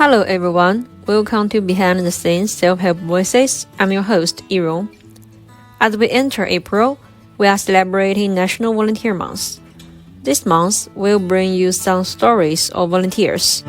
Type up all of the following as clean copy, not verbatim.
Hello everyone, welcome to Behind the Scenes Self-Help Voices. I'm your host, Irong. As we enter April, we are celebrating National Volunteer Month. This month, we'll bring you some stories of volunteers.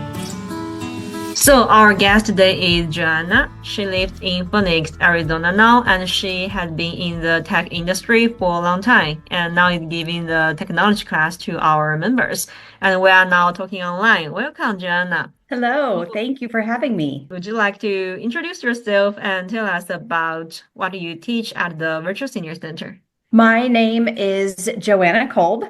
So our guest today is Johanna. She lives in Phoenix, Arizona now, and she has been in the tech industry for a long time, and now is giving the technology class to our members. And we are now talking online. Welcome, Johanna. Hello, thank you for having me. Would you like to introduce yourself and tell us about what you teach at the Virtual Senior Center? My name is Johanna Kolb.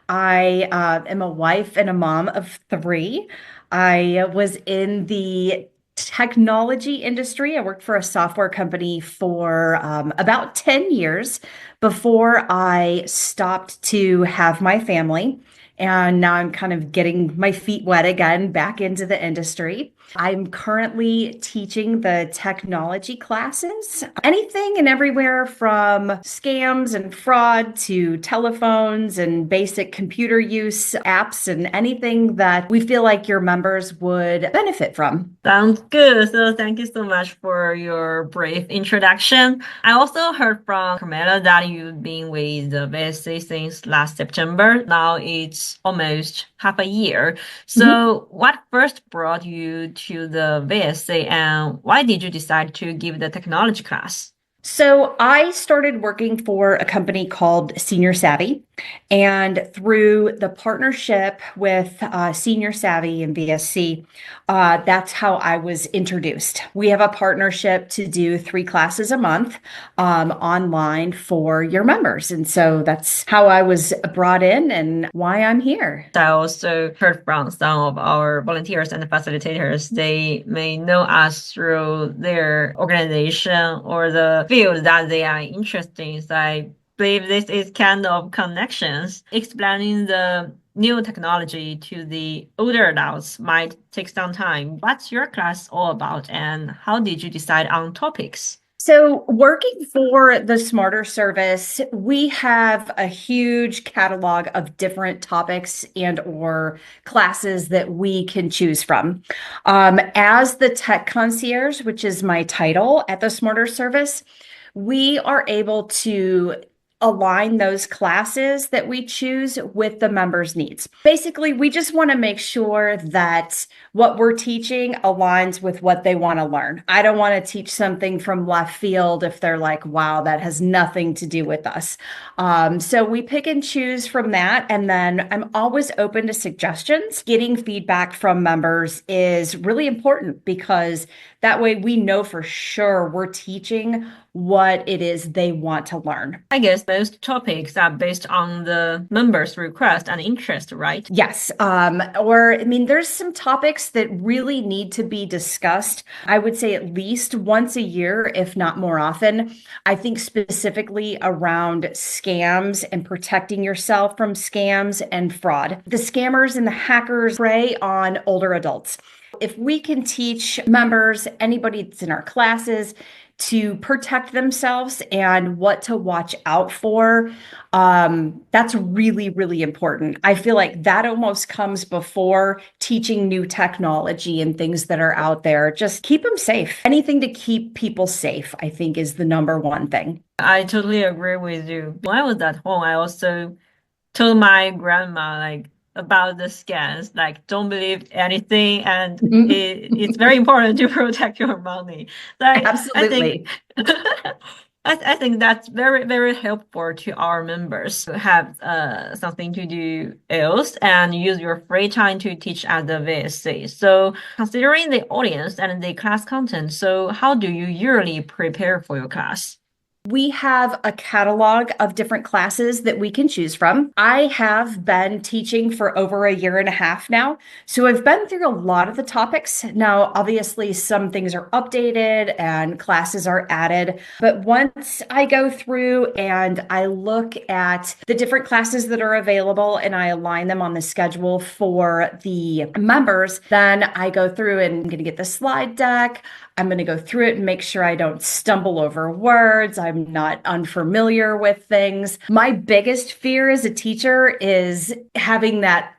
I am a wife and a mom of three. I was in the technology industry. I worked for a software company for about 10 years before I stopped to have my family. And now I'm kind of getting my feet wet again back into the industry. I'm currently teaching the technology classes, anything and everywhere from scams and fraud to telephones and basic computer use apps and anything that we feel like your members would benefit from. Sounds good. So thank you so much for your brief introduction. I also heard from Carmela that you've been with the VSC since last September. Now it's almost half a year. So what first brought you to the VSC and why did you decide to give the technology class? So I started working for a company called Senior Savvy, and through the partnership with Senior Savvy and VSC, that's how I was introduced. We have a partnership to do 3 classes a month online for your members, and so that's how I was brought in and why I'm here. I also heard from some of our volunteers and facilitators. They may know us through their organization or the field that they are interested in. So I believe this is kind of connections. Explaining the new technology to the older adults might take some time. What's your class all about and how did you decide on topics? So working for the Smarter Service, we have a huge catalog of different topics and or classes that we can choose from. As the tech concierge, which is my title at the Smarter Service, we are able to align those classes that we choose with the members' needs. Basically, we just want to make sure that what we're teaching aligns with what they want to learn. I don't want to teach something from left field if they're like, wow, that has nothing to do with us. So we pick and choose from that. And then I'm always open to suggestions. Getting feedback from members is really important because that way we know for sure we're teaching what it is they want to learn. I guess most topics are based on the members' request and interest, right? Yes. There's some topics that really need to be discussed. I would say at least once a year, if not more often. I think specifically around scams and protecting yourself from scams and fraud. The scammers and the hackers prey on older adults. If we can teach members, anybody that's in our classes, to protect themselves and what to watch out for, that's really, really important. I feel like that almost comes before teaching new technology and things that are out there. Just keep them safe. Anything to keep people safe, I think, is the number one thing. I totally agree with you. When I was at home, I also told my grandma about the scams, don't believe anything, and it's very important to protect your money. I think Absolutely. I think that's very, very helpful to our members to have something to do else and use your free time to teach at the VSC. So considering the audience and the class content, so how do you usually prepare for your class? We have a catalog of different classes that we can choose from. I have been teaching for over a year and a half now, so I've been through a lot of the topics. Now, obviously, some things are updated and classes are added, but once I go through and I look at the different classes that are available and I align them on the schedule for the members, then I go through and I'm going to get the slide deck. I'm going to go through it and make sure I don't stumble over words. I'm not unfamiliar with things. My biggest fear as a teacher is having that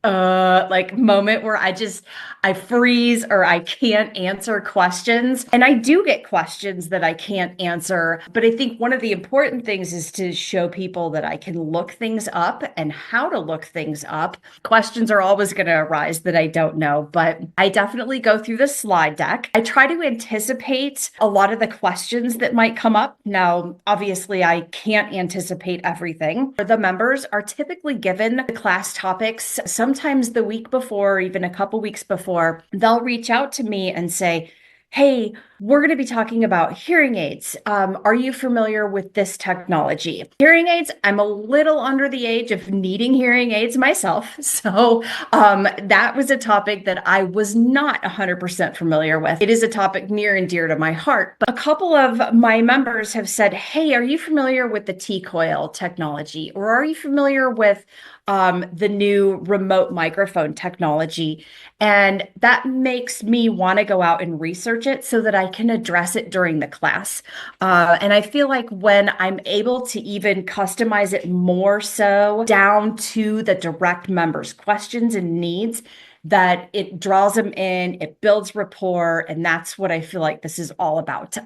like moment where I freeze or I can't answer questions. And I do get questions that I can't answer. But I think one of the important things is to show people that I can look things up and how to look things up. Questions are always going to arise that I don't know, but I definitely go through the slide deck. I try to anticipate a lot of the questions that might come up. Now, obviously, I can't anticipate everything. The members are typically given the class topics sometimes the week before, or even a couple weeks before. They'll reach out to me and say, hey, we're going to be talking about hearing aids. Are you familiar with this technology? Hearing aids, I'm a little under the age of needing hearing aids myself. So that was a topic that I was not 100% familiar with. It is a topic near and dear to my heart. But a couple of my members have said, hey, are you familiar with the T-coil technology? Or are you familiar with the new remote microphone technology? And that makes me want to go out and research it so that I can address it during the class. And I feel like when I'm able to even customize it more so down to the direct members' questions and needs, that it draws them in, it builds rapport, and that's what I feel like this is all about.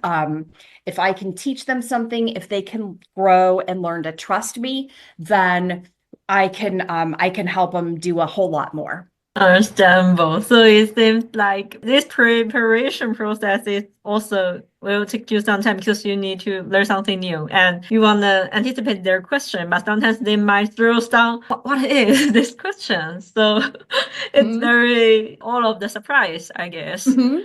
If I can teach them something, if they can grow and learn to trust me, then I can help them do a whole lot more. Understandable. So it seems like this preparation process is also will take you some time because you need to learn something new and you want to anticipate their question, but sometimes they might throw some, what is this question? So it's very all of the surprise, I guess. So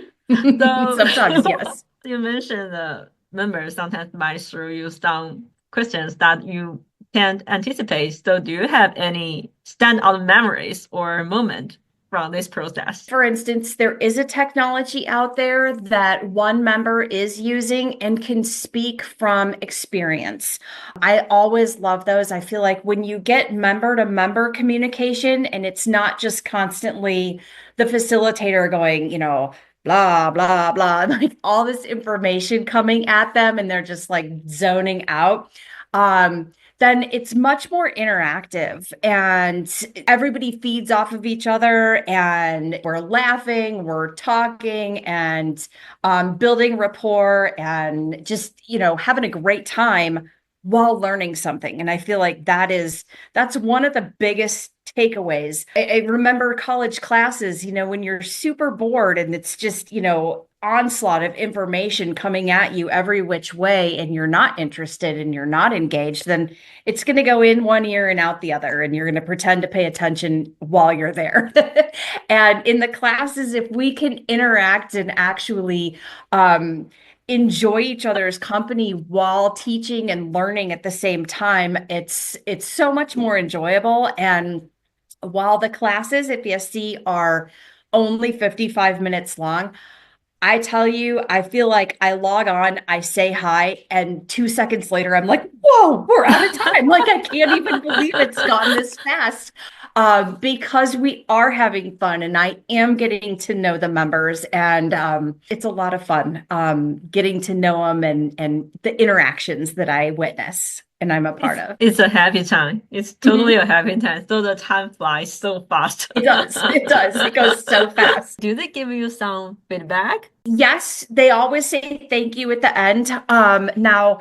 Sometimes, yes. you mentioned the members sometimes might throw you some questions that you can't anticipate. So do you have any standout memories or moment from this process? For instance, there is a technology out there that one member is using and can speak from experience. I always love those. I feel like when you get member to member communication and it's not just constantly the facilitator going, blah, blah, blah, like all this information coming at them and they're just like zoning out. Then it's much more interactive and everybody feeds off of each other and we're laughing, we're talking and building rapport and just, having a great time while learning something. And I feel like that's one of the biggest takeaways. I remember college classes, when you're super bored and it's just, onslaught of information coming at you every which way and you're not interested and you're not engaged, then it's going to go in one ear and out the other and you're going to pretend to pay attention while you're there. And in the classes, if we can interact and actually enjoy each other's company while teaching and learning at the same time, it's so much more enjoyable. And while the classes at VSC are only 55 minutes long, I tell you, I feel like I log on, I say hi, and 2 seconds later, I'm like, whoa, we're out of time. Like, I can't even believe it's gone this fast. Because we are having fun and I am getting to know the members, and it's a lot of fun getting to know them and the interactions that I witness and I'm a part of. It's a happy time. It's totally a happy time. So the time flies so fast. It does. It does. It goes so fast. Do they give you some feedback? Yes, they always say thank you at the end. Now,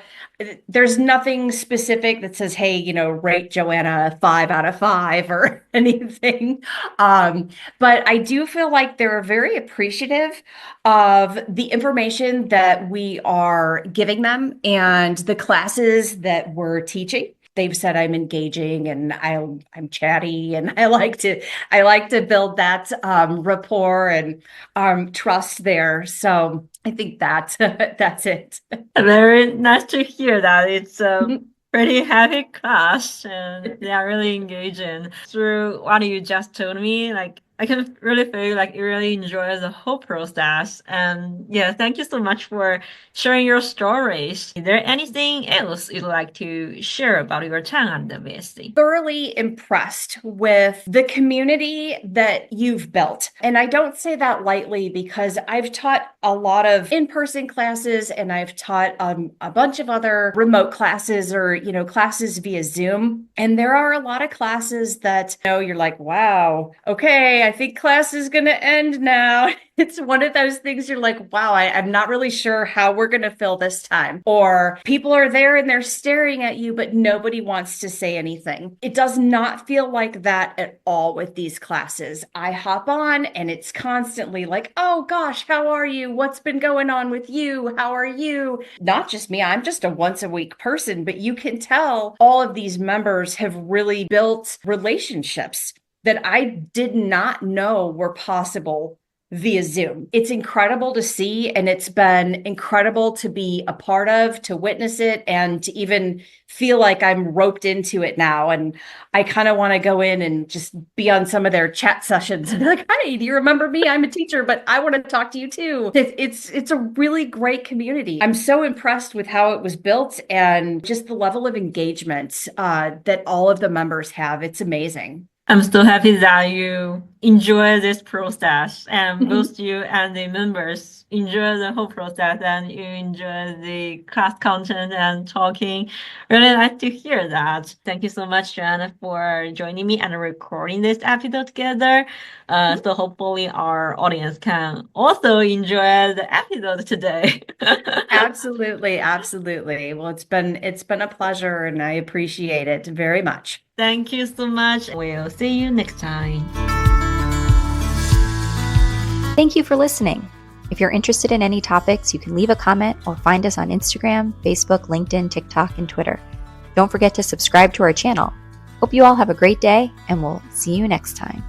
there's nothing specific that says, hey, rate Johanna 5 out of 5 or anything. But I do feel like they're very appreciative of the information that we are giving them and the classes that we're teaching. They've said I'm engaging and I'm chatty and I like to build that rapport and trust there. So I think that's it. Very nice to hear that. It's a pretty happy class and they are really engaging. Through what you just told me, like I can really feel like you really enjoy the whole process. And yeah, thank you so much for sharing your stories. Is there anything else you'd like to share about your time at the VSC? Thoroughly impressed with the community that you've built. And I don't say that lightly because I've taught a lot of in-person classes and I've taught a bunch of other remote classes or, classes via Zoom. And there are a lot of classes that, you're like, wow, okay, I think class is going to end now. It's one of those things you're like, wow, I'm not really sure how we're going to fill this time. Or people are there and they're staring at you, but nobody wants to say anything. It does not feel like that at all with these classes. I hop on and it's constantly like, oh gosh, how are you? What's been going on with you? How are you? Not just me, I'm just a once a week person, but you can tell all of these members have really built relationships that I did not know were possible via Zoom. It's incredible to see, and it's been incredible to be a part of, to witness it, and to even feel like I'm roped into it now. And I kind of want to go in and just be on some of their chat sessions and be like, "Hi, do you remember me? I'm a teacher, but I want to talk to you too." It's a really great community. I'm so impressed with how it was built and just the level of engagement that all of the members have. It's amazing. I'm so happy that you enjoy this process and both you and the members enjoy the whole process and you enjoy the class content and talking. Really like to hear that. Thank you so much, Johanna, for joining me and recording this episode together. So hopefully our audience can also enjoy the episode today. Absolutely, absolutely. Well, it's been a pleasure and I appreciate it very much. Thank you so much. We'll see you next time. Thank you for listening. If you're interested in any topics, you can leave a comment or find us on Instagram, Facebook, LinkedIn, TikTok, and Twitter. Don't forget to subscribe to our channel. Hope you all have a great day, and we'll see you next time.